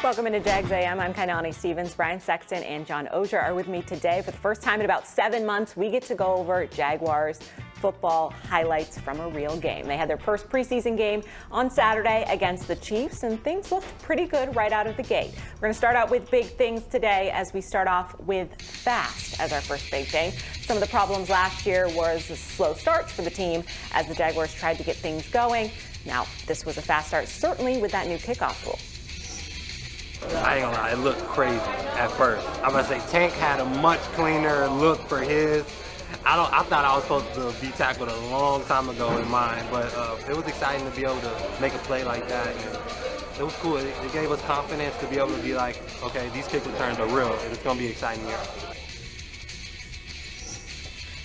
Welcome into Jags AM. I'm Kainani Stevens. Brian Sexton and John Oehser are with me today. For the first time in about 7 months, we get to go over Jaguars football highlights from a real game. They had their first preseason game on Saturday against the Chiefs, and things looked pretty good right out of the gate. We're going to start out with big things today as we start off with fast as our first big thing. Some of the problems last year was the slow starts for the team as the Jaguars tried to get things going. Now, this was a fast start, certainly with that new kickoff rule. I ain't gonna lie, it looked crazy at first. I'm gonna say Tank had a much cleaner look for his. I thought I was supposed to be tackled a long time ago in mine, but it was exciting to be able to make a play like that. And it was cool. It gave us confidence to be able to be like, okay, these kick returns are real. It's gonna be exciting here.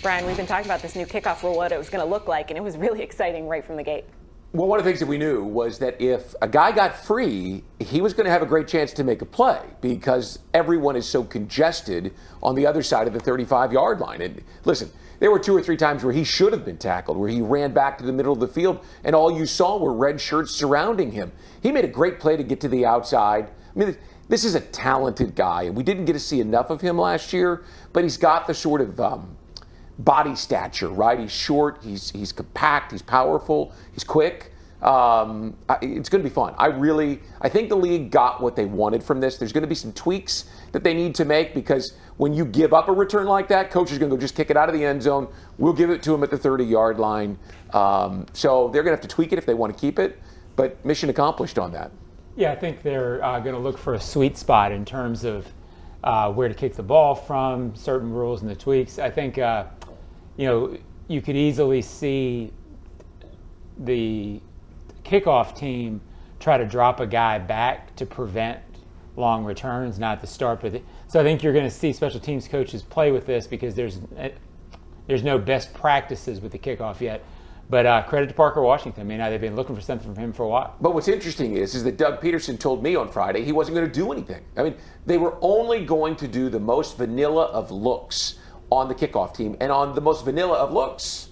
Brian, we've been talking about this new kickoff rule, what it was going to look like, and it was really exciting right from the gate. Well, one of the things that we knew was that if a guy got free, he was going to have a great chance to make a play because everyone is so congested on the other side of the 35-yard line. And listen, there were 2 or 3 times where he should have been tackled, where he ran back to the middle of the field, and all you saw were red shirts surrounding him. He made a great play to get to the outside. I mean, this is a talented guy, and we didn't get to see enough of him last year, but he's got the sort of body stature, right? He's short, he's compact, he's powerful, he's quick. It's going to be fun. I think the league got what they wanted from this. There's going to be some tweaks that they need to make because when you give up a return like that, coach is going to go just kick it out of the end zone. We'll give it to him at the 30-yard line. So they're going to have to tweak it if they want to keep it, but mission accomplished on that. Yeah, I think they're going to look for a sweet spot in terms of where to kick the ball from, certain rules and the tweaks. I think you could easily see the kickoff team try to drop a guy back to prevent long returns, not to start with it. So I think you're going to see special teams coaches play with this because there's no best practices with the kickoff yet. But credit to Parker Washington. I mean, they've been looking for something from him for a while. But what's interesting is that Doug Peterson told me on Friday he wasn't going to do anything. I mean, they were only going to do the most vanilla of looks on the kickoff team, and on the most vanilla of looks,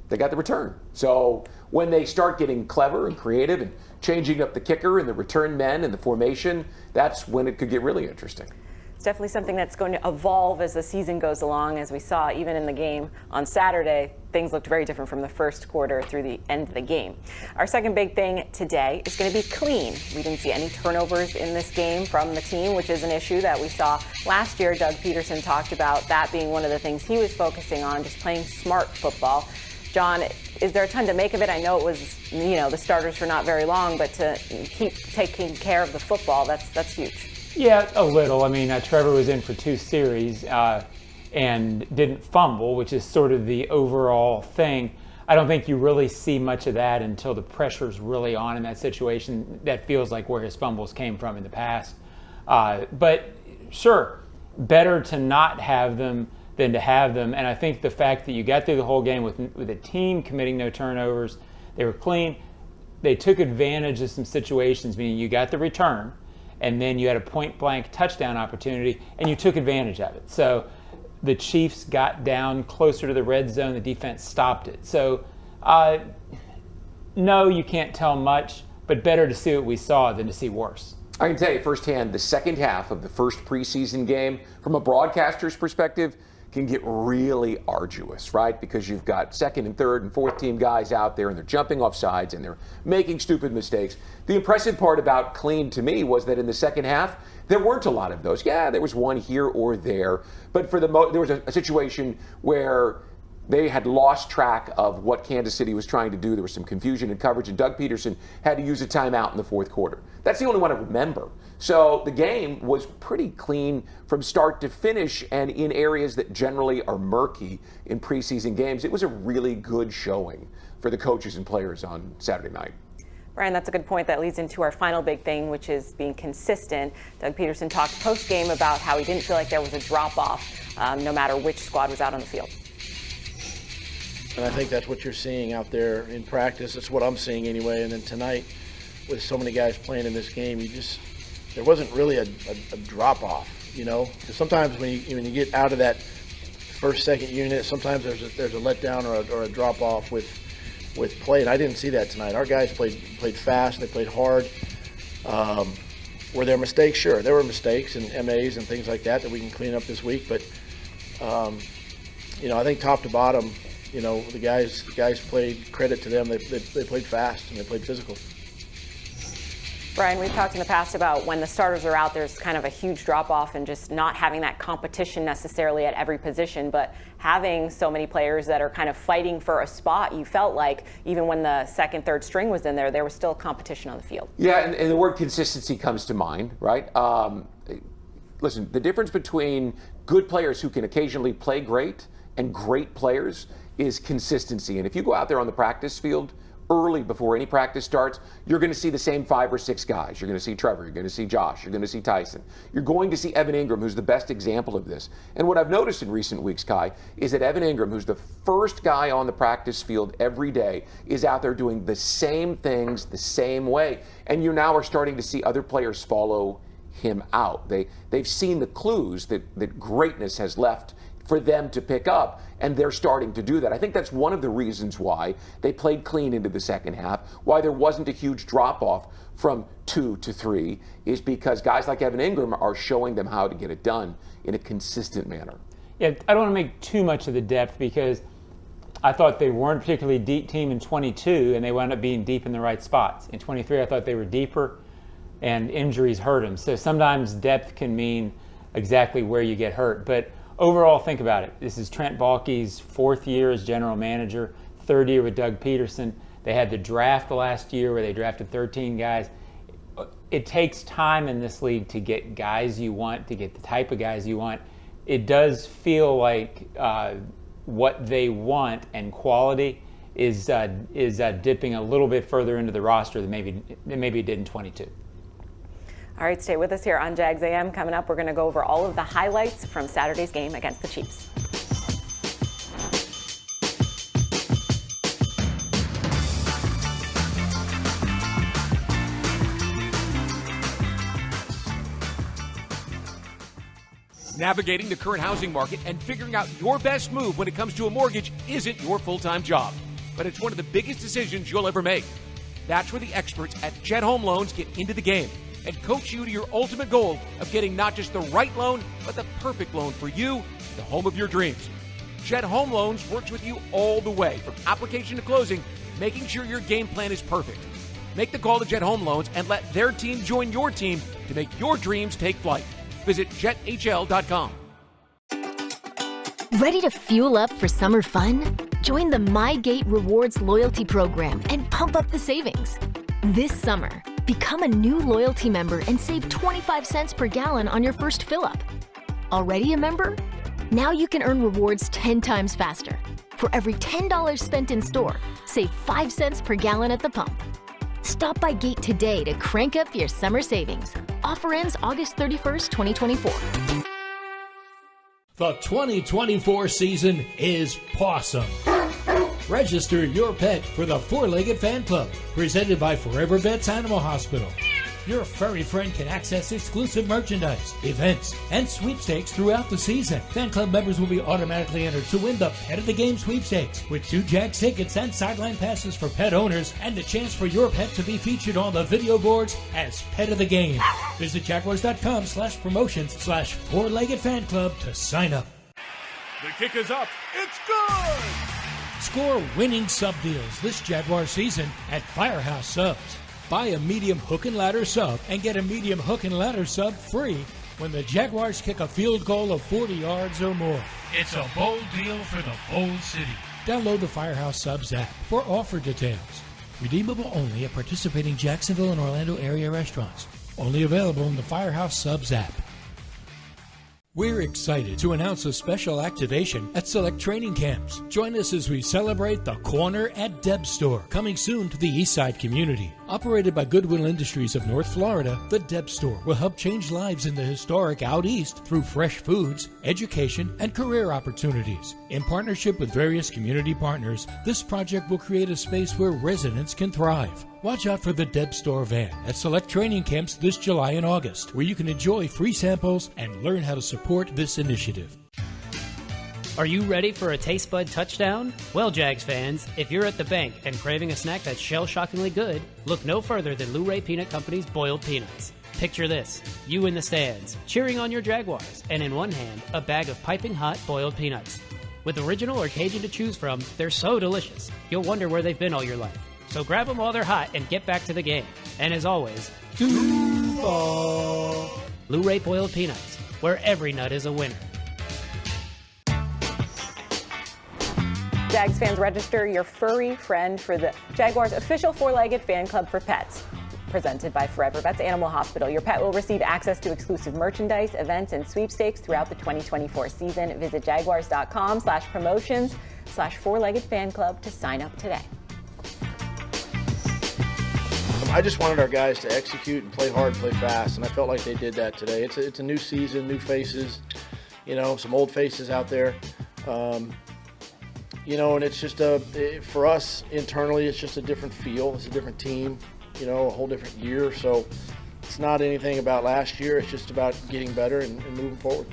they got the return. So when they start getting clever and creative and changing up the kicker and the return men and the formation, that's when it could get really interesting. It's definitely something that's going to evolve as the season goes along. As we saw even in the game on Saturday, things looked very different from the first quarter through the end of the game. Our second big thing today is going to be clean. We didn't see any turnovers in this game from the team, which is an issue that we saw last year. Doug Peterson talked about that being one of the things he was focusing on, just playing smart football. John, is there a ton to make of it? I know it was, the starters for not very long, but to keep taking care of the football, that's huge. Yeah, a little. I mean, Trevor was in for 2 series and didn't fumble, which is sort of the overall thing. I don't think you really see much of that until the pressure's really on in that situation. That feels like where his fumbles came from in the past. But sure, better to not have them than to have them. And I think the fact that you got through the whole game with a team committing no turnovers, they were clean. They took advantage of some situations, meaning you got the return, and then you had a point-blank touchdown opportunity, and you took advantage of it. So the Chiefs got down closer to the red zone. The defense stopped it. So, no, you can't tell much, but better to see what we saw than to see worse. I can tell you firsthand, the second half of the first preseason game, from a broadcaster's perspective, can get really arduous, right? Because you've got second and third and fourth team guys out there and they're jumping off sides and they're making stupid mistakes. The impressive part about clean to me was that in the second half, there weren't a lot of those. Yeah, there was one here or there, but for there was a situation where they had lost track of what Kansas City was trying to do. There was some confusion in coverage, and Doug Peterson had to use a timeout in the fourth quarter. That's the only one I remember. So the game was pretty clean from start to finish, and in areas that generally are murky in preseason games, it was a really good showing for the coaches and players on Saturday night. Brian, that's a good point. That leads into our final big thing, which is being consistent. Doug Peterson talked post-game about how he didn't feel like there was a drop-off no matter which squad was out on the field. And I think that's what you're seeing out there in practice. That's what I'm seeing anyway. And then tonight, with so many guys playing in this game, there wasn't really a drop-off, Because sometimes when you get out of that first, second unit, sometimes there's a letdown or a drop-off with play. And I didn't see that tonight. Our guys played fast. They played hard. Were there mistakes? Sure, there were mistakes and MAs and things like that we can clean up this week. But I think top to bottom, the guys played. Credit to them. They played fast and they played physical. Brian, we've talked in the past about when the starters are out, there's kind of a huge drop-off and just not having that competition necessarily at every position, but having so many players that are kind of fighting for a spot, you felt like even when the second, third string was in there was still competition on the field. Yeah, and the word consistency comes to mind, right? Listen, the difference between good players who can occasionally play great and great players is consistency. And if you go out there on the practice field early before any practice starts, you're going to see the same 5 or 6 guys. You're going to see Trevor, you're going to see Josh, you're going to see Tyson. You're going to see Evan Ingram, who's the best example of this. And what I've noticed in recent weeks, Kai, is that Evan Ingram, who's the first guy on the practice field every day, is out there doing the same things the same way. And you now are starting to see other players follow him out. They've seen the clues that greatness has left for them to pick up, and they're starting to do that. I think that's one of the reasons why they played clean into the second half, why there wasn't a huge drop-off from 2 to 3, is because guys like Evan Ingram are showing them how to get it done in a consistent manner. Yeah, I don't want to make too much of the depth because I thought they weren't a particularly deep team in 22, and they wound up being deep in the right spots. In 23, I thought they were deeper, and injuries hurt them. So sometimes depth can mean exactly where you get hurt. But overall, think about it. This is Trent Baalke's 4th year as general manager, 3rd year with Doug Peterson. They had the draft the last year where they drafted 13 guys. It takes time in this league to get guys you want, to get the type of guys you want. It does feel like what they want and quality is dipping a little bit further into the roster than maybe it did in 22. All right, stay with us here on Jags AM. Coming up, we're going to go over all of the highlights from Saturday's game against the Chiefs. Navigating the current housing market and figuring out your best move when it comes to a mortgage isn't your full-time job, but it's one of the biggest decisions you'll ever make. That's where the experts at Jet Home Loans get into the game and coach you to your ultimate goal of getting not just the right loan, but the perfect loan for you, the home of your dreams. Jet Home Loans works with you all the way, from application to closing, making sure your game plan is perfect. Make the call to Jet Home Loans and let their team join your team to make your dreams take flight. Visit jethl.com. Ready to fuel up for summer fun? Join the MyGate Rewards loyalty program and pump up the savings. This summer, become a new loyalty member and save 25 cents per gallon on your first fill-up. Already a member? Now you can earn rewards 10 times faster. For every $10 spent in store, save 5 cents per gallon at the pump. Stop by Gate today to crank up your summer savings. Offer ends August 31st, 2024. The 2024 season is pawsome. Register your pet for the Four-Legged Fan Club, presented by Forever Vets Animal Hospital. Your furry friend can access exclusive merchandise, events, and sweepstakes throughout the season. Fan club members will be automatically entered to win the Pet of the Game sweepstakes, with 2 Jags tickets and sideline passes for pet owners, and a chance for your pet to be featured on the video boards as Pet of the Game. Visit jaguars.com/promotions/Four-Legged Fan Club to sign up. The kick is up. It's good! Score winning sub deals this Jaguar season at Firehouse Subs. Buy a medium hook and ladder sub and get a medium hook and ladder sub free when the Jaguars kick a field goal of 40 yards or more. It's a bold deal for the bold city. Download the Firehouse Subs app for offer details. Redeemable only at participating Jacksonville and Orlando area restaurants. Only available in the Firehouse Subs app. We're excited to announce a special activation at select training camps. Join us as we celebrate the Corner at Deb Store, coming soon to the Eastside community. Operated by Goodwill Industries of North Florida, the Deb Store will help change lives in the historic Out East through fresh foods, education, and career opportunities. In partnership with various community partners, this project will create a space where residents can thrive. Watch out for the Deb Store van at select training camps this July and August, where you can enjoy free samples and learn how to support this initiative. Are you ready for a taste bud touchdown? Well, Jags fans, if you're at the bank and craving a snack that's shell-shockingly good, look no further than Luray Peanut Company's boiled peanuts. Picture this, you in the stands, cheering on your Jaguars, and in one hand, a bag of piping hot boiled peanuts. With original or Cajun to choose from, they're so delicious, you'll wonder where they've been all your life. So grab them while they're hot and get back to the game. And as always, Duval. Blu-ray boiled peanuts, where every nut is a winner. Jags fans, register your furry friend for the Jaguars official four-legged fan club for pets. Presented by Forever Vets Animal Hospital. Your pet will receive access to exclusive merchandise, events, and sweepstakes throughout the 2024 season. Visit jaguars.com/promotions/four-legged fan club to sign up today. I just wanted our guys to execute and play hard, play fast, and I felt like they did that today. It's a new season, new faces, some old faces out there. And it's just for us internally, it's just a different feel. It's a different team, a whole different year. So it's not anything about last year. It's just about getting better and moving forward.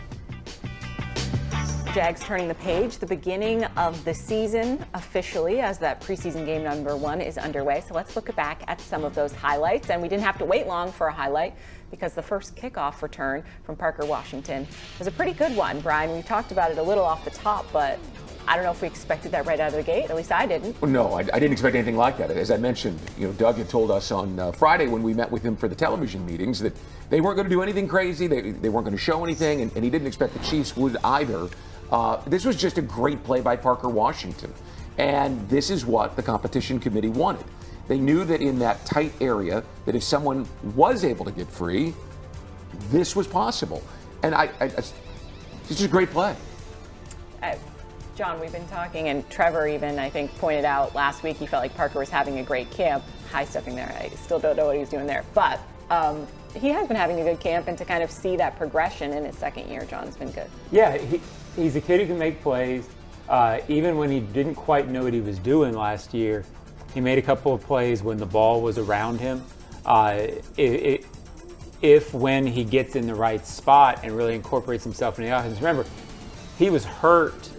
Jags turning the page, the beginning of the season officially, as that preseason game number 1 is underway. So let's look back at some of those highlights. And we didn't have to wait long for a highlight because the first kickoff return from Parker Washington was a pretty good one. Brian, we talked about it a little off the top, but I don't know if we expected that right out of the gate. At least I didn't. No, I didn't expect anything like that. As I mentioned, Doug had told us on Friday when we met with him for the television meetings that they weren't going to do anything crazy. They weren't going to show anything, and he didn't expect the Chiefs would either. This was just a great play by Parker Washington, and this is what the competition committee wanted. They knew that in that tight area, that if someone was able to get free, this was possible. And it's just a great play. John, we've been talking, and Trevor even, I think, pointed out last week he felt like Parker was having a great camp. High stepping there. I still don't know what he was doing there. But he has been having a good camp, and to kind of see that progression in his second year, John's been good. Yeah, he's a kid who can make plays. Even when he didn't quite know what he was doing last year, he made a couple of plays when the ball was around him. When he gets in the right spot and really incorporates himself in the offense. Remember, he was hurt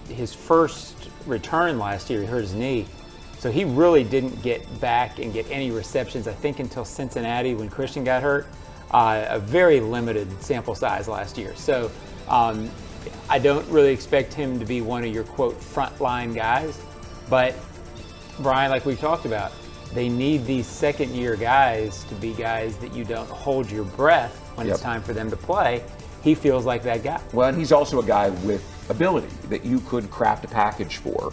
his first return last year. He hurt his knee. So he really didn't get back and get any receptions, I think, until Cincinnati when Christian got hurt. A very limited sample size last year. So I don't really expect him to be one of your, quote, frontline guys. But, Brian, like we've talked about, they need these second-year guys to be guys that you don't hold your breath when it's time for them to play. He feels like that guy. Well, and he's also a guy with ability that you could craft a package for.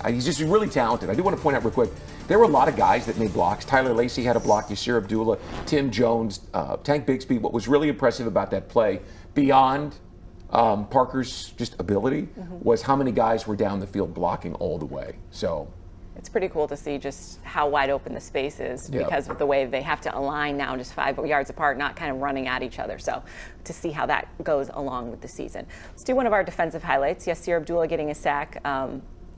He's just really talented. I do want to point out real quick, there were a lot of guys that made blocks. Tyler Lacey had a block, Yasir Abdullah, Tim Jones, Tank Bigsby. What was really impressive about that play, beyond Parker's just ability, was how many guys were down the field blocking all the way. So it's pretty cool to see just how wide open the space is because of the way they have to align now just 5 yards apart, not kind of running at each other. So to see how that goes along with the season. Let's do one of our defensive highlights. Yasir Abdullah getting a sack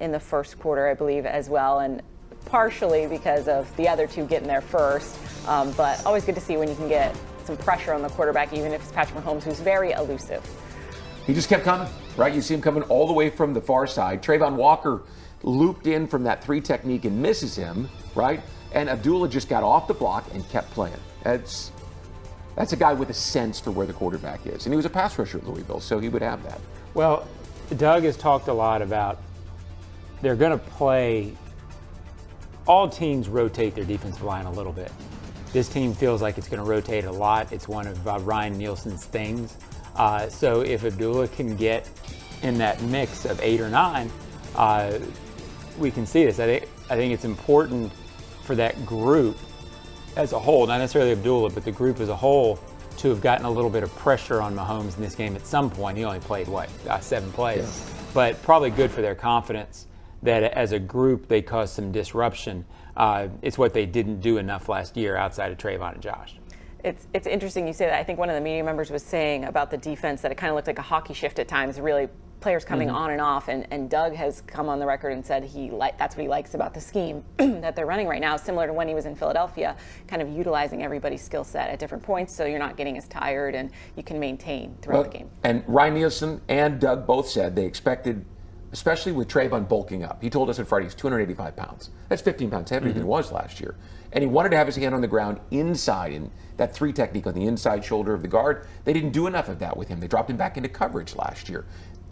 in the first quarter, I believe, as well, and partially because of the other two getting there first. But always good to see when you can get some pressure on the quarterback, even if it's Patrick Mahomes, who's very elusive. He just kept coming, right? You see him coming all the way from the far side. Trayvon Walker looped in from that 3 technique and misses him, right? And Abdullah just got off the block and kept playing. That's a guy with a sense for where the quarterback is. And he was a pass rusher at Louisville, so he would have that. Well, Doug has talked a lot about they're going to play, all teams rotate their defensive line a little bit. This team feels like it's going to rotate a lot. It's one of Ryan Nielsen's things. So if Abdullah can get in that mix of 8 or 9, we can see this. I think it's important for that group as a whole, not necessarily Abdullah, but the group as a whole, to have gotten a little bit of pressure on Mahomes in this game at some point. He only played, 7 plays? Yeah. But probably good for their confidence that as a group they caused some disruption. It's what they didn't do enough last year outside of Trayvon and Josh. It's interesting you say that. I think one of the media members was saying about the defense that it kind of looked like a hockey shift at times, really players coming on and off, and Doug has come on the record and said that's what he likes about the scheme that they're running right now, similar to when he was in Philadelphia, kind of utilizing everybody's skill set at different points so you're not getting as tired and you can maintain throughout the game. And Ryan Nielsen and Doug both said they expected especially with Trayvon bulking up. He told us on Friday he's 285 pounds. That's 15 pounds heavier than he was last year. And he wanted to have his hand on the ground inside, in that 3 technique on the inside shoulder of the guard. They didn't do enough of that with him. They dropped him back into coverage last year.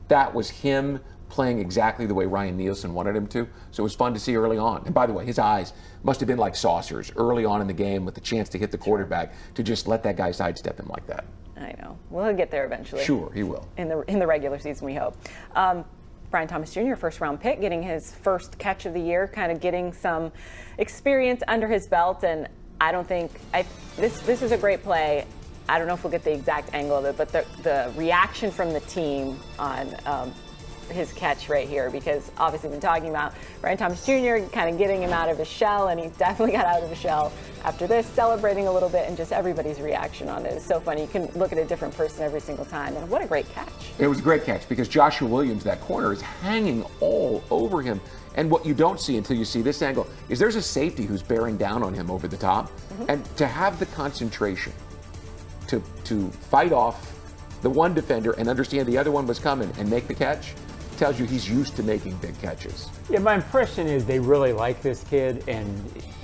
That was him playing exactly the way Ryan Nielsen wanted him to. So it was fun to see early on. And by the way, his eyes must have been like saucers early on in the game with the chance to hit the quarterback to just let that guy sidestep him like that. I know. Well, he'll get there eventually. Sure, he will. In the regular season, we hope. Brian Thomas Jr., first-round pick, getting his first catch of the year, kind of getting some experience under his belt. And I don't think this is a great play. I don't know if we'll get the exact angle of it, but the reaction from the team on his catch right here, because obviously we've been talking about Brian Thomas Jr. kind of getting him out of his shell, and he definitely got out of his shell after this, celebrating a little bit, and just everybody's reaction on it is so funny. You can look at a different person every single time, and what a great catch. It was a great catch because Joshua Williams, that corner, is hanging all over him. And what you don't see until you see this angle is there's a safety who's bearing down on him over the top. And to have the concentration to fight off the one defender and understand the other one was coming and make the catch tells you he's used to making big catches. Yeah, my impression is they really like this kid, and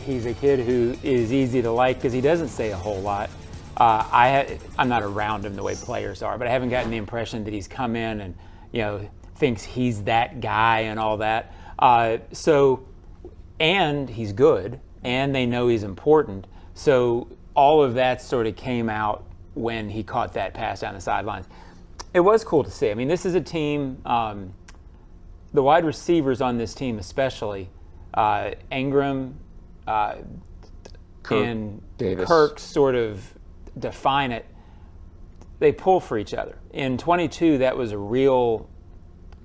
he's a kid who is easy to like because he doesn't say a whole lot. I'm not around him the way players are, but I haven't gotten the impression that he's come in and thinks he's that guy and all that. And he's good, and they know he's important. So all of that sort of came out when he caught that pass down the sidelines. It was cool to see. I mean, this is a team. The wide receivers on this team, especially Ingram and Davis. Kirk, sort of define it. They pull for each other. In 22, that was a real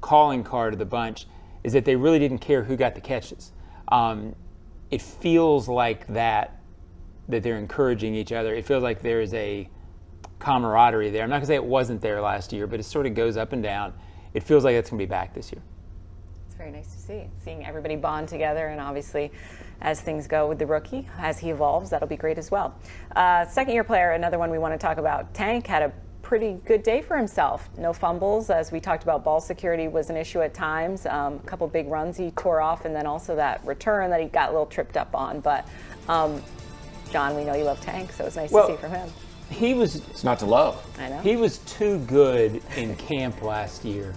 calling card of the bunch, is that they really didn't care who got the catches. It feels like that they're encouraging each other. It feels like there is a camaraderie there. I'm not going to say it wasn't there last year, but it sort of goes up and down. It feels like it's going to be back this year. It's very nice to see, seeing everybody bond together, and obviously as things go with the rookie, as he evolves, that'll be great as well. Second-year player, another one we want to talk about, Tank, had a pretty good day for himself. No fumbles, as we talked about. Ball security was an issue at times. A couple big runs he tore off, and then also that return that he got a little tripped up on. But John, we know you love Tank, so it's nice to see from him. It's not to love. I know. He was too good in camp last year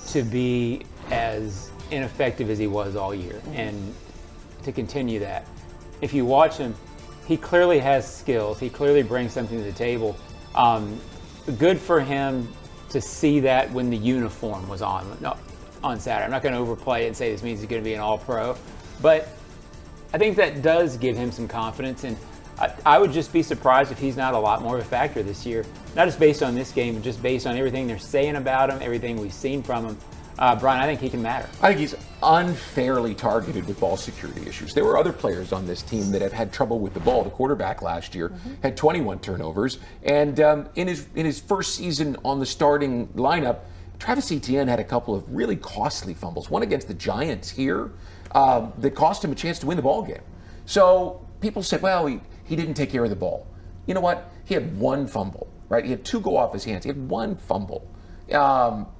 to be as ineffective as he was all year, and to continue that. If you watch him, he clearly has skills. He clearly brings something to the table. Good for him to see that when the uniform was on Saturday. I'm not going to overplay it and say this means he's going to be an all-pro, but I think that does give him some confidence, and I would just be surprised if he's not a lot more of a factor this year, not just based on this game, but just based on everything they're saying about him, everything we've seen from him. Brian, I think he can matter. I think he's unfairly targeted with ball security issues. There were other players on this team that have had trouble with the ball. The quarterback last year had 21 turnovers, and in his first season on the starting lineup, Travis Etienne had a couple of really costly fumbles. One against the Giants here that cost him a chance to win the ball game. So people said, well, he didn't take care of the ball. You know what? He had one fumble, right? He had 2 go off his hands. He had 1 fumble.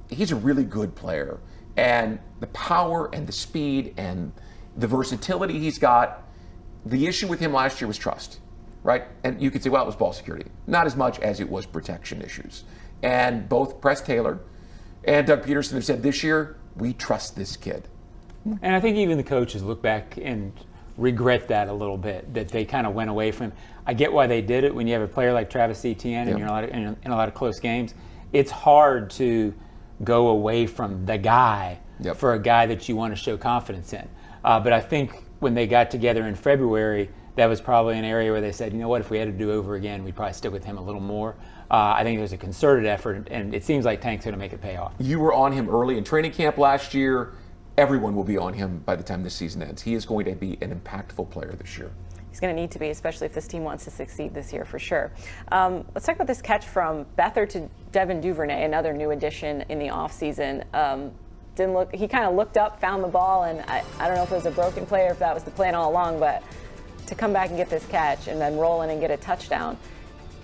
He's a really good player. And the power and the speed and the versatility he's got, the issue with him last year was trust, right? And you could say, well, it was ball security. Not as much as it was protection issues. And both Press Taylor and Doug Peterson have said this year, we trust this kid. And I think even the coaches look back and regret that a little bit, that they kind of went away from him. I get why they did it when you have a player like Travis Etienne and you're in a lot of close games. It's hard to go away from the guy for a guy that you want to show confidence in. But I think when they got together in February, that was probably an area where they said, you know what, if we had to do over again, we'd probably stick with him a little more. I think there's a concerted effort, and it seems like Tank's going to make it pay off. You were on him early in training camp last year. Everyone will be on him by the time this season ends. He is going to be an impactful player this year. He's going to need to be, especially if this team wants to succeed this year, for sure. Let's talk about this catch from Beathard to Devin Duvernay, another new addition in the offseason. He kind of looked up, found the ball, and I don't know if it was a broken play or if that was the plan all along, but to come back and get this catch and then roll in and get a touchdown,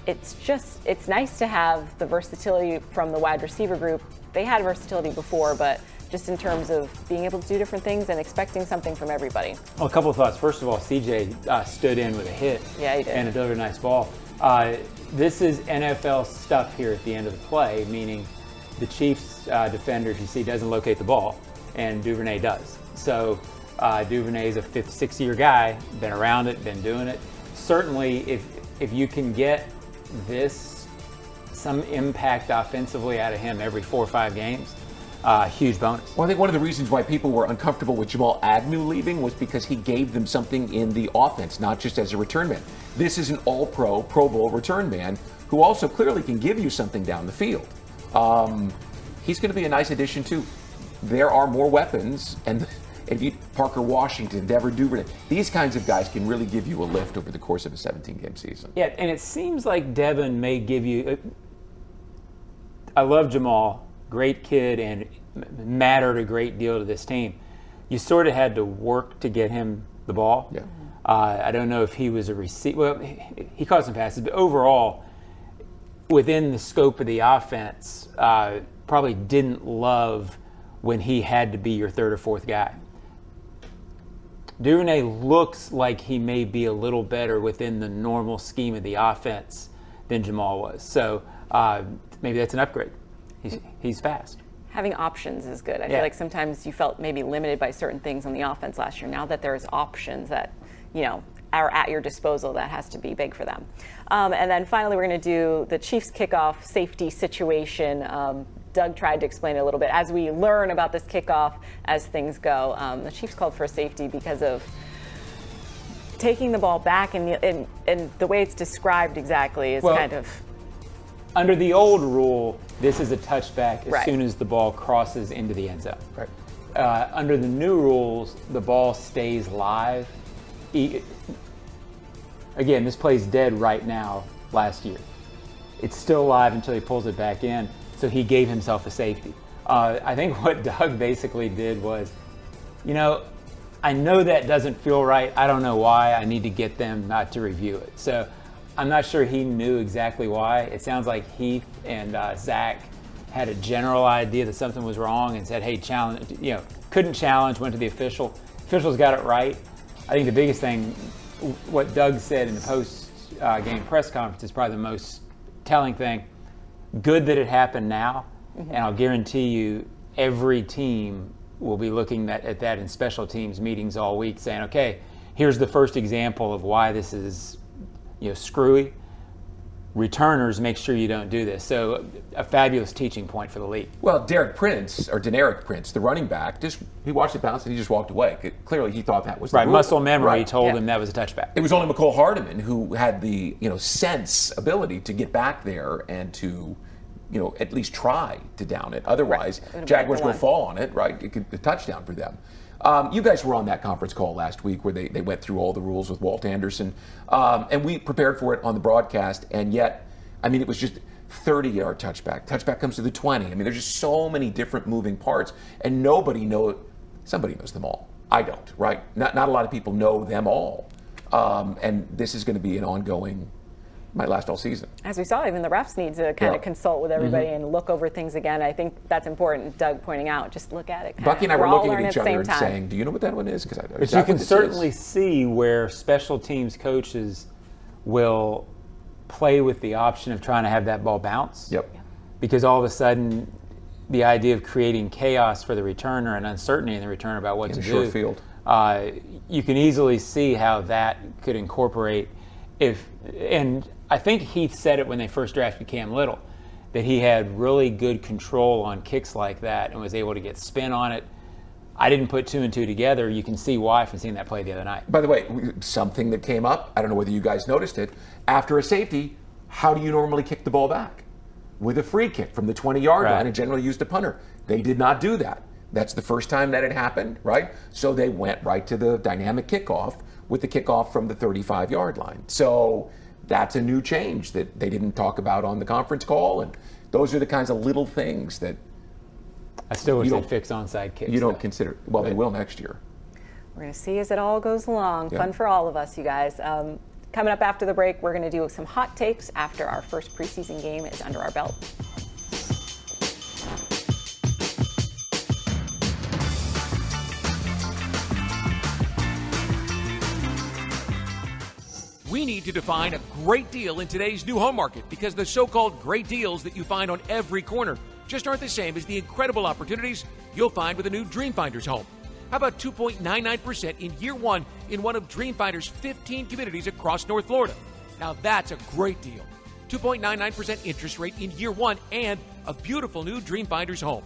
it's nice to have the versatility from the wide receiver group they had versatility before, but just in terms of being able to do different things and expecting something from everybody. Well, a couple of thoughts. First of all, CJ stood in with a hit. Yeah, he did. And delivered a nice ball. This is NFL stuff here at the end of the play, meaning the Chiefs defender, you see, doesn't locate the ball, and Duvernay does. So Duvernay is a 5th, 6th-year guy, been around it, been doing it. Certainly, if you can get some impact offensively out of him every 4 or 5 games, huge bonus. Well, I think one of the reasons why people were uncomfortable with Jamal Agnew leaving was because he gave them something in the offense, not just as a return man. This is an all-pro, Pro Bowl return man who also clearly can give you something down the field. He's going to be a nice addition, too. There are more weapons, and if you Parker Washington, Dever Duvernay, these kinds of guys can really give you a lift over the course of a 17-game season. Yeah, and it seems like Devin may give you I love Jamal, great kid, and mattered a great deal to this team. You sort of had to work to get him the ball. Yeah. I don't know if he was a receiver. Well, he caught some passes, but overall, within the scope of the offense, probably didn't love when he had to be your 3rd or 4th guy. Duvernay looks like he may be a little better within the normal scheme of the offense than Jamal was. So maybe that's an upgrade. He's fast. Having options is good. I feel like sometimes you felt maybe limited by certain things on the offense last year. Now that there's options that, are at your disposal, that has to be big for them. And then finally, we're going to do the Chiefs kickoff safety situation. Doug tried to explain it a little bit. As we learn about this kickoff as things go, the Chiefs called for a safety because of taking the ball back, and the way it's described exactly is kind of... Under the old rule, this is a touchback as Right. soon as the ball crosses into the end zone. Right. Under the new rules, the ball stays live. Again, this play's dead right now last year. It's still live until he pulls it back in, so he gave himself a safety. I think what Doug basically did was, I know that doesn't feel right. I don't know why. I need to get them to review it. So I'm not sure he knew exactly why. It sounds like Heath and Zach had a general idea that something was wrong and said, hey, challenge, couldn't challenge, went to the official. Officials got it right. I think the biggest thing, what Doug said in the post-game press conference is probably the most telling thing. Good that it happened now, and I'll guarantee you every team will be looking at that in special teams meetings all week saying, okay, here's the first example of why this is screwy. Returners, make sure you don't do this. So a fabulous teaching point for the league. Well, Deneric Prince, the running back, he watched it bounce and he just walked away. Clearly, he thought that was the right. rule. Muscle memory Right. told him that was a touchback. It was only McCole Hardeman who had the ability to get back there and to at least try to down it. Otherwise, Jaguars will fall on it. Right, it could be a touchdown for them. You guys were on that conference call last week where they went through all the rules with Walt Anderson, and we prepared for it on the broadcast, and yet, it was just 30-yard touchback. Touchback comes to the 20. There's just so many different moving parts, and somebody knows them all. I don't, right? Not a lot of people know them all, and this is going to be an ongoing, might last all season. As we saw, even the refs need to kind of consult with everybody and look over things again. I think that's important. Doug pointing out, just look at it. Bucky and I were looking at each other and time. saying, do you know what that one is? But you can certainly see where special teams coaches will play with the option of trying to have that ball bounce. Yep. Because all of a sudden, the idea of creating chaos for the returner and uncertainty in the returner about what to do. Short field. You can easily see how that could incorporate and I think Heath said it when they first drafted Cam Little, that he had really good control on kicks like that and was able to get spin on it. I didn't put 2 and 2 together. You can see why from seeing that play the other night. By the way, something that came up, I don't know whether you guys noticed it, after a safety, how do you normally kick the ball back? With a free kick from the 20-yard line and generally used a punter. They did not do that. That's the first time that it happened, right? So they went right to the dynamic kickoff with the kickoff from the 35-yard line. So that's a new change that they didn't talk about on the conference call, and those are the kinds of little things that I still wish they'd fix onside kicks. You don't consider. Well, they will next year. We're going to see as it all goes along. Fun for all of us, you guys. Coming up after the break, we're going to do some hot takes after our first preseason game is under our belt. to define a great deal in today's new home market because the so-called great deals that you find on every corner just aren't the same as the incredible opportunities you'll find with a new Dreamfinders home. How about 2.99% in year one in one of Dreamfinder's 15 communities across North Florida? Now that's a great deal. 2.99% interest rate in year one and a beautiful new Dreamfinders home.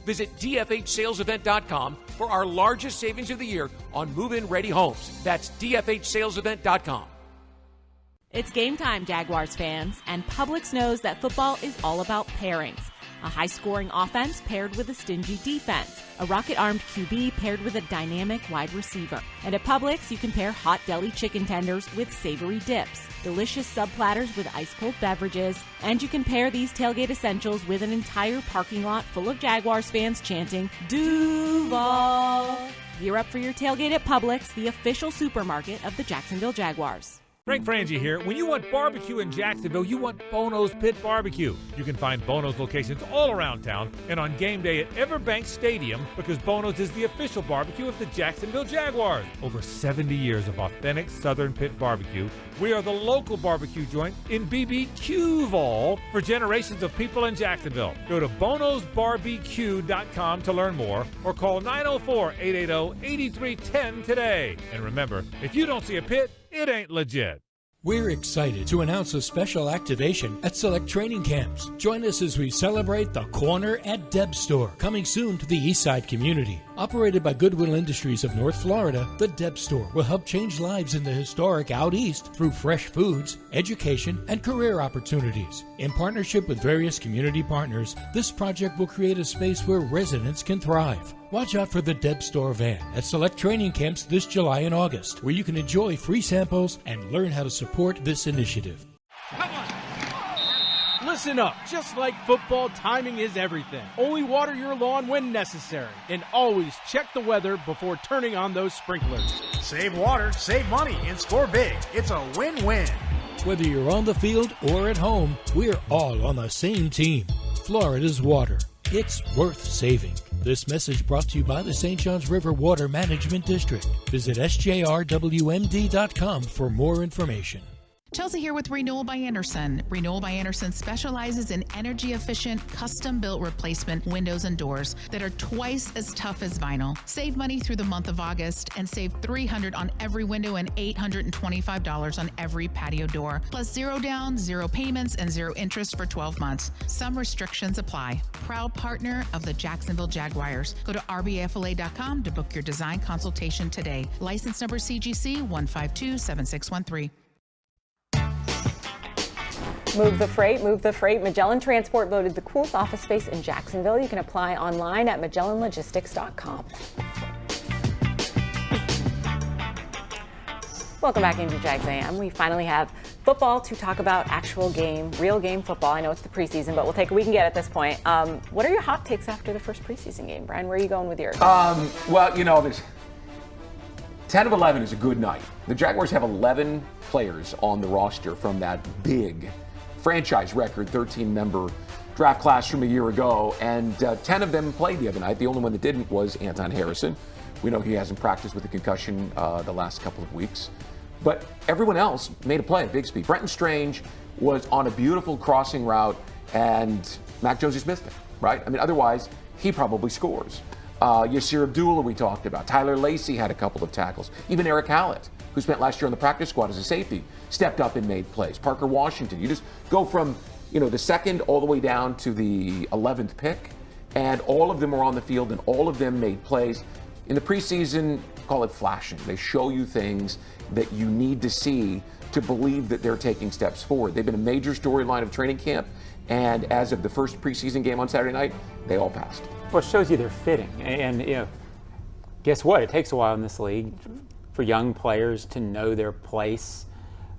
Visit dfhsalesevent.com for our largest savings of the year on move-in ready homes. That's dfhsalesevent.com. It's game time, Jaguars fans, and Publix knows that football is all about pairings. A high-scoring offense paired with a stingy defense. A rocket-armed QB paired with a dynamic wide receiver. And at Publix, you can pair hot deli chicken tenders with savory dips, delicious sub platters with ice-cold beverages, and you can pair these tailgate essentials with an entire parking lot full of Jaguars fans chanting, Duval! Gear up for your tailgate at Publix, the official supermarket of the Jacksonville Jaguars. Frank Frangie here. When you want barbecue in Jacksonville, you want Bono's Pit Barbecue. You can find Bono's locations all around town and on game day at Everbank Stadium because Bono's is the official barbecue of the Jacksonville Jaguars. Over 70 years of authentic Southern Pit Barbecue. We are the local barbecue joint in BBQval for generations of people in Jacksonville. Go to bonosbarbq.com to learn more or call 904-880-8310 today. And remember, if you don't see a pit, it ain't legit. We're excited to announce a special activation at select training camps. Join us as we celebrate the Corner at Deb Store, coming soon to the Eastside community. Operated by Goodwill Industries of North Florida, the Deb Store will help change lives in the historic Out East through fresh foods, education, and career opportunities. In partnership with various community partners, this project will create a space where residents can thrive. Watch out for the Deb Store van at select training camps this July and August, where you can enjoy free samples and learn how to support this initiative. Listen up. Just like football, timing is everything. Only water your lawn when necessary. And always check the weather before turning on those sprinklers. Save water, save money, and score big. It's a win-win. Whether you're on the field or at home, we're all on the same team. Florida's water. It's worth saving. This message brought to you by the St. Johns River Water Management District. Visit sjrwmd.com for more information. Chelsea here with Renewal by Anderson. Renewal by Anderson specializes in energy-efficient, custom-built replacement windows and doors that are twice as tough as vinyl. Save money through the month of August and save $300 on every window and $825 on every patio door. Plus 0 down, 0 payments, and 0 interest for 12 months. Some restrictions apply. Proud partner of the Jacksonville Jaguars. Go to rbfla.com to book your design consultation today. License number CGC 1527613. Move the freight, move the freight. Magellan Transport voted the coolest office space in Jacksonville. You can apply online at magellanlogistics.com. Welcome back into Jags AM. We finally have football to talk about, actual game, real game football. I know it's the preseason, but we'll take what we can get at this point. What are your hot takes after the first preseason game? Brian, where are you going with yours? Well, you know, there's 10 of 11 is a good night. The Jaguars have 11 players on the roster from that big franchise record 13-member draft class from a year ago, and 10 of them played the other night. The only one that didn't was Anton Harrison. We know he hasn't practiced with a concussion the last couple of weeks. But everyone else made a play at Bigsby. Brenton Strange was on a beautiful crossing route, and Mac Jones just missed it, right? I mean, otherwise, he probably scores. Yasir Abdullah we talked about. Tyler Lacey had a couple of tackles. Even Eric Hallett, who spent last year on the practice squad as a safety, stepped up and made plays. Parker Washington, you just go from, you know, the second all the way down to the 11th pick, and all of them were on the field and all of them made plays. In the preseason, call it flashing. They show you things that you need to see to believe that they're taking steps forward. They've been a major storyline of training camp, and as of the first preseason game on Saturday night, they all passed. Well, it shows you they're fitting. And you know, guess what? It takes a while in this league for young players to know their place,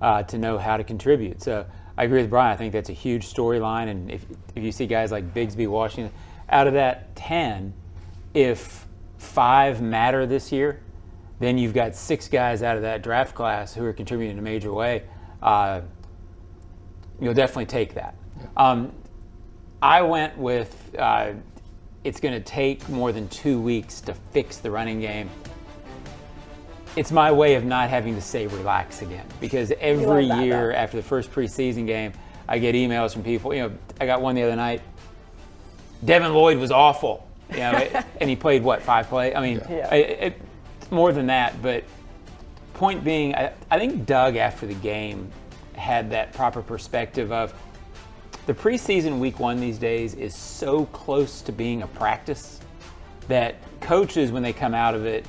to know how to contribute. So I agree with Brian. I think that's a huge storyline. And if you see guys like Bigsby, Washington, out of that 10, if 5 matter this year, then you've got 6 guys out of that draft class who are contributing in a major way. You'll definitely take that. I went with it's going to take more than 2 weeks to fix the running game. it's my way of not having to say relax again, because every love that, year though. after the first preseason game, I get emails from people. I got one the other night. Devin Lloyd was awful, and he played 5 plays. I mean, it's more than that. But point being, I think Doug after the game had that proper perspective of the preseason week 1 these days is so close to being a practice that coaches, when they come out of it,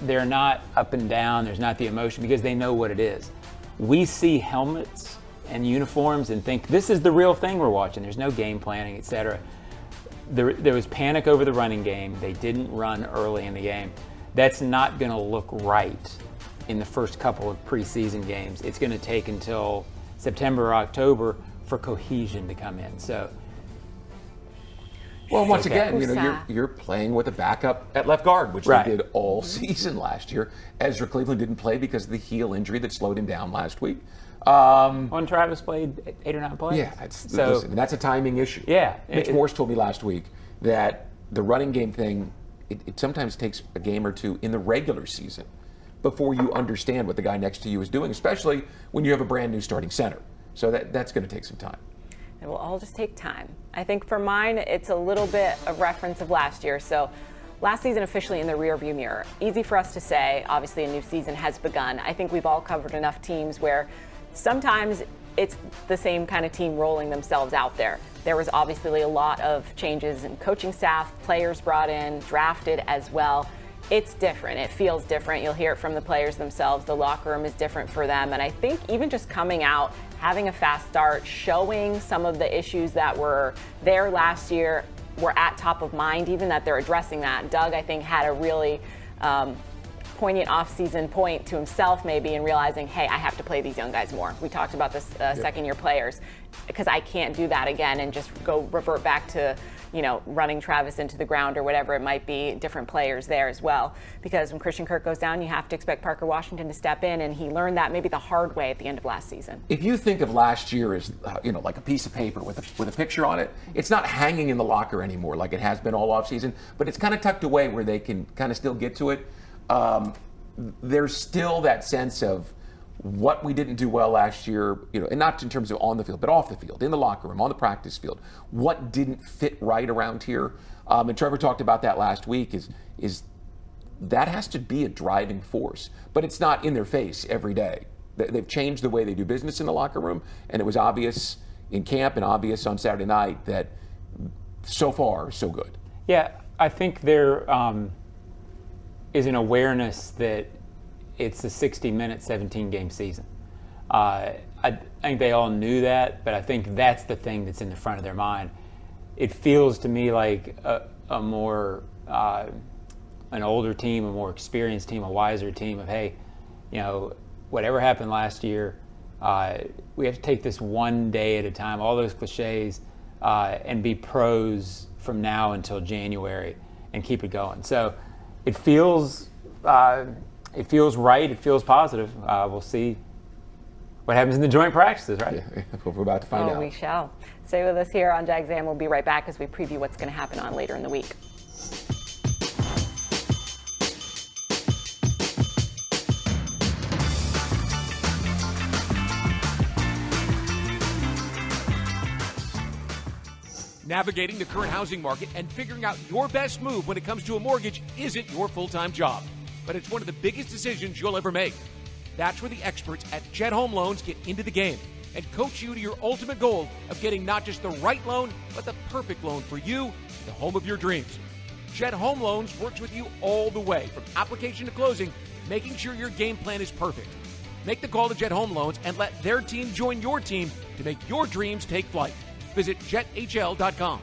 they're not up and down. There's not the emotion because they know what it is. We see helmets and uniforms and think this is the real thing we're watching. There's no game planning, etc. There was panic over the running game. They didn't run early in the game. That's not going to look right in the first couple of preseason games. It's going to take until September or October for cohesion to come in. So, well, once again, you're playing with a backup at left guard, which they did all season last year. Ezra Cleveland didn't play because of the heel injury that slowed him down last week. When Travis played 8 or 9 plays. Yeah, listen, that's a timing issue. Yeah. Mitch Morse told me last week that the running game thing, it sometimes takes a game or two in the regular season before you understand what the guy next to you is doing, especially when you have a brand new starting center. So that's going to take some time. It will all just take time. I think for mine, it's a little bit of reference of last year. So last season officially in the rearview mirror. Easy for us to say. Obviously, a new season has begun. I think we've all covered enough teams where sometimes it's the same kind of team rolling themselves out there. There was obviously a lot of changes in coaching staff, players brought in, drafted as well. It's different. It feels different. You'll hear it from the players themselves. The locker room is different for them. And I think even just coming out, having a fast start, showing some of the issues that were there last year were at top of mind, even that they're addressing that. Doug, I think, had a really poignant off-season point to himself maybe in realizing, hey, I have to play these young guys more. We talked about this second-year players because I can't do that again and just revert back to running Travis into the ground or whatever it might be, different players there as well. Because when Christian Kirk goes down, you have to expect Parker Washington to step in, and he learned that maybe the hard way at the end of last season. If you think of last year as, like a piece of paper with a picture on it, it's not hanging in the locker anymore like it has been all offseason, but it's kind of tucked away where they can kind of still get to it. There's still that sense of what we didn't do well last year, and not in terms of on the field, but off the field, in the locker room, on the practice field. What didn't fit right around here? And Trevor talked about that last week, is that has to be a driving force, but it's not in their face every day. They've changed the way they do business in the locker room, and it was obvious in camp and obvious on Saturday night that so far, so good. Yeah, I think there is an awareness that it's a 60-minute, 17-game season. I think they all knew that, but I think that's the thing that's in the front of their mind. It feels to me like a more an older team, a more experienced team, a wiser team of, hey, whatever happened last year, we have to take this one day at a time, all those cliches, and be pros from now until January and keep it going. So it feels right. It feels positive. We'll see what happens in the joint practices, right? Yeah, we're about to find out. We shall. Stay with us here on Jags AM. We'll be right back as we preview what's going to happen on later in the week. Navigating the current housing market and figuring out your best move when it comes to a mortgage isn't your full-time job, but it's one of the biggest decisions you'll ever make. That's where the experts at Jet Home Loans get into the game and coach you to your ultimate goal of getting not just the right loan, but the perfect loan for you, the home of your dreams. Jet Home Loans works with you all the way from application to closing, making sure your game plan is perfect. Make the call to Jet Home Loans and let their team join your team to make your dreams take flight. Visit jethl.com.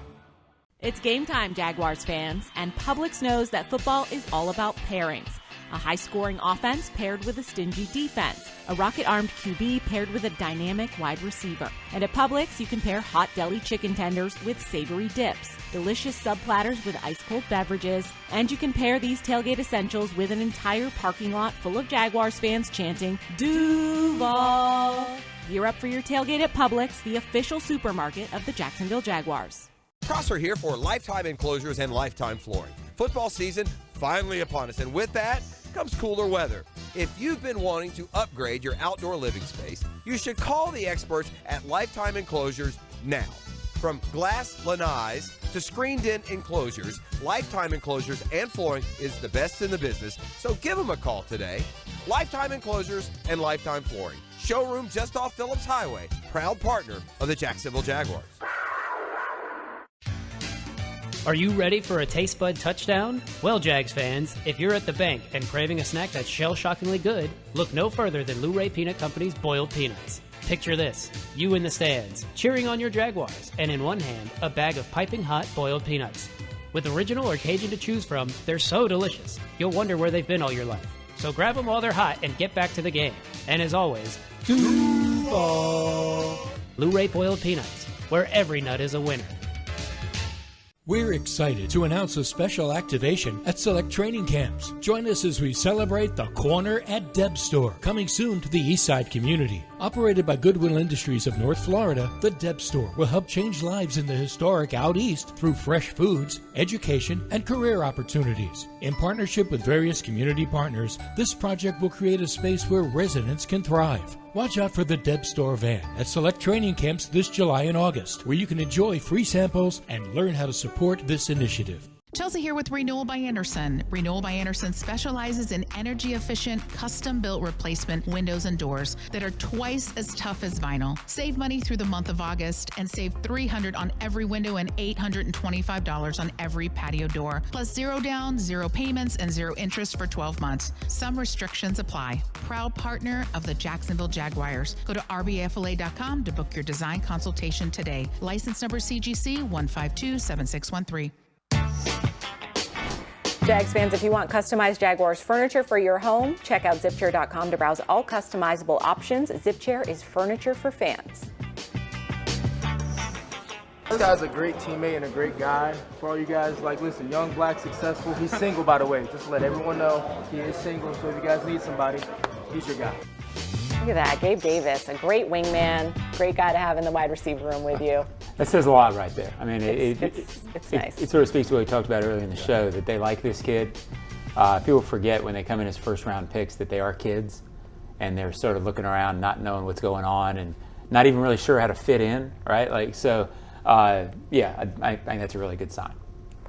It's game time, Jaguars fans, and Publix knows that football is all about pairings. A high-scoring offense paired with a stingy defense. A rocket-armed QB paired with a dynamic wide receiver. And at Publix, you can pair hot deli chicken tenders with savory dips, delicious sub platters with ice-cold beverages, and you can pair these tailgate essentials with an entire parking lot full of Jaguars fans chanting, Duval! Gear up for your tailgate at Publix, the official supermarket of the Jacksonville Jaguars. Prosser here for Lifetime Enclosures and Lifetime Flooring. Football season finally upon us, and with that comes cooler weather. If you've been wanting to upgrade your outdoor living space, you should call the experts at Lifetime Enclosures now. From glass lanais to screened-in enclosures, Lifetime Enclosures and Flooring is the best in the business, so give them a call today. Lifetime Enclosures and Lifetime Flooring. Showroom just off Phillips Highway. Proud partner of the Jacksonville Jaguars. Are you ready for a taste bud touchdown? Well, Jags fans, if you're at the bank and craving a snack that's shell-shockingly good, look no further than Luray Peanut Company's boiled peanuts. Picture this, you in the stands, cheering on your Jaguars, and in one hand, a bag of piping hot boiled peanuts. With original or Cajun to choose from, they're so delicious, you'll wonder where they've been all your life. So grab them while they're hot and get back to the game. And as always, Duval! Luray boiled peanuts, where every nut is a winner. We're excited to announce a special activation at select training camps. Join us as we celebrate the Corner at Deb Store, coming soon to the Eastside community. Operated by Goodwill Industries of North Florida, the Deb Store will help change lives in the historic Out East through fresh foods, education, and career opportunities. In partnership with various community partners, this project will create a space where residents can thrive. Watch out for the Deb Store van at select training camps this July and August, where you can enjoy free samples and learn how to support this initiative. Chelsea here with Renewal by Anderson. Renewal by Anderson specializes in energy-efficient, custom-built replacement windows and doors that are twice as tough as vinyl. Save money through the month of August and save $300 on every window and $825 on every patio door. Plus 0 down, 0 payments, and 0 interest for 12 months. Some restrictions apply. Proud partner of the Jacksonville Jaguars. Go to rbafla.com to book your design consultation today. License number CGC 1527613. Jags fans, if you want customized Jaguars furniture for your home, check out zipchair.com to browse all customizable options. Zipchair is furniture for fans. This guy's a great teammate and a great guy. For all you guys, like, listen, young, black, successful. He's single, by the way. Just to let everyone know he is single, so if you guys need somebody, he's your guy. Look at that, Gabe Davis, a great wingman, great guy to have in the wide receiver room with you. That says a lot right there. I mean, it's nice. It sort of speaks to what we talked about earlier in the show, that they like this kid. People forget when they come in as first-round picks that they are kids, and they're sort of looking around, not knowing what's going on, and not even really sure how to fit in, right? Like, so, yeah, I think that's a really good sign.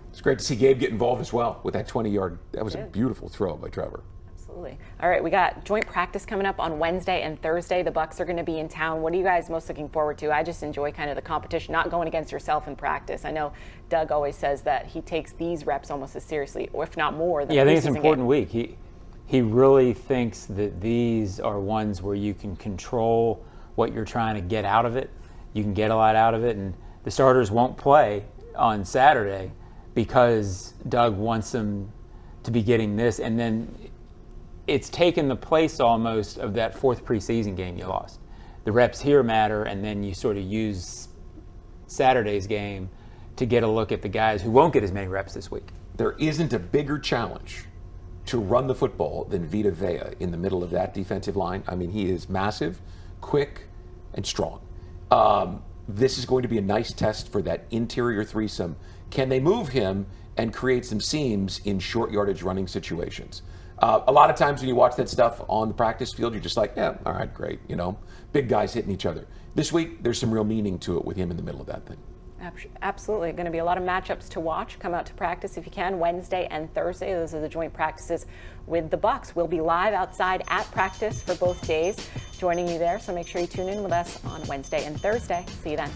It's great to see Gabe get involved as well with that 20-yard. That was a beautiful throw by Trevor. Absolutely. All right, we got joint practice coming up on Wednesday and Thursday. The Bucs are going to be in town. What are you guys most looking forward to? I just enjoy kind of the competition, not going against yourself in practice. I know Doug always says that he takes these reps almost as seriously, or if not more, than I think it's an important week. He really thinks that these are ones where you can control what you're trying to get out of it. You can get a lot out of it, and the starters won't play on Saturday because Doug wants them to be getting this, and then it's taken the place almost of that fourth preseason game you lost. The reps here matter, and then you sort of use Saturday's game to get a look at the guys who won't get as many reps this week. There isn't a bigger challenge to run the football than Vita Vea in the middle of that defensive line. I mean, he is massive, quick, and strong. This is going to be a nice test for that interior threesome. Can they move him and create some seams in short yardage running situations? A lot of times when you watch that stuff on the practice field, you're just like, yeah, all right, great. You know, big guys hitting each other. This week, there's some real meaning to it with him in the middle of that thing. Absolutely. Going to be a lot of matchups to watch. Come out to practice if you can, Wednesday and Thursday. Those are the joint practices with the Bucs. We'll be live outside at practice for both days, joining you there. So make sure you tune in with us on Wednesday and Thursday. See you then.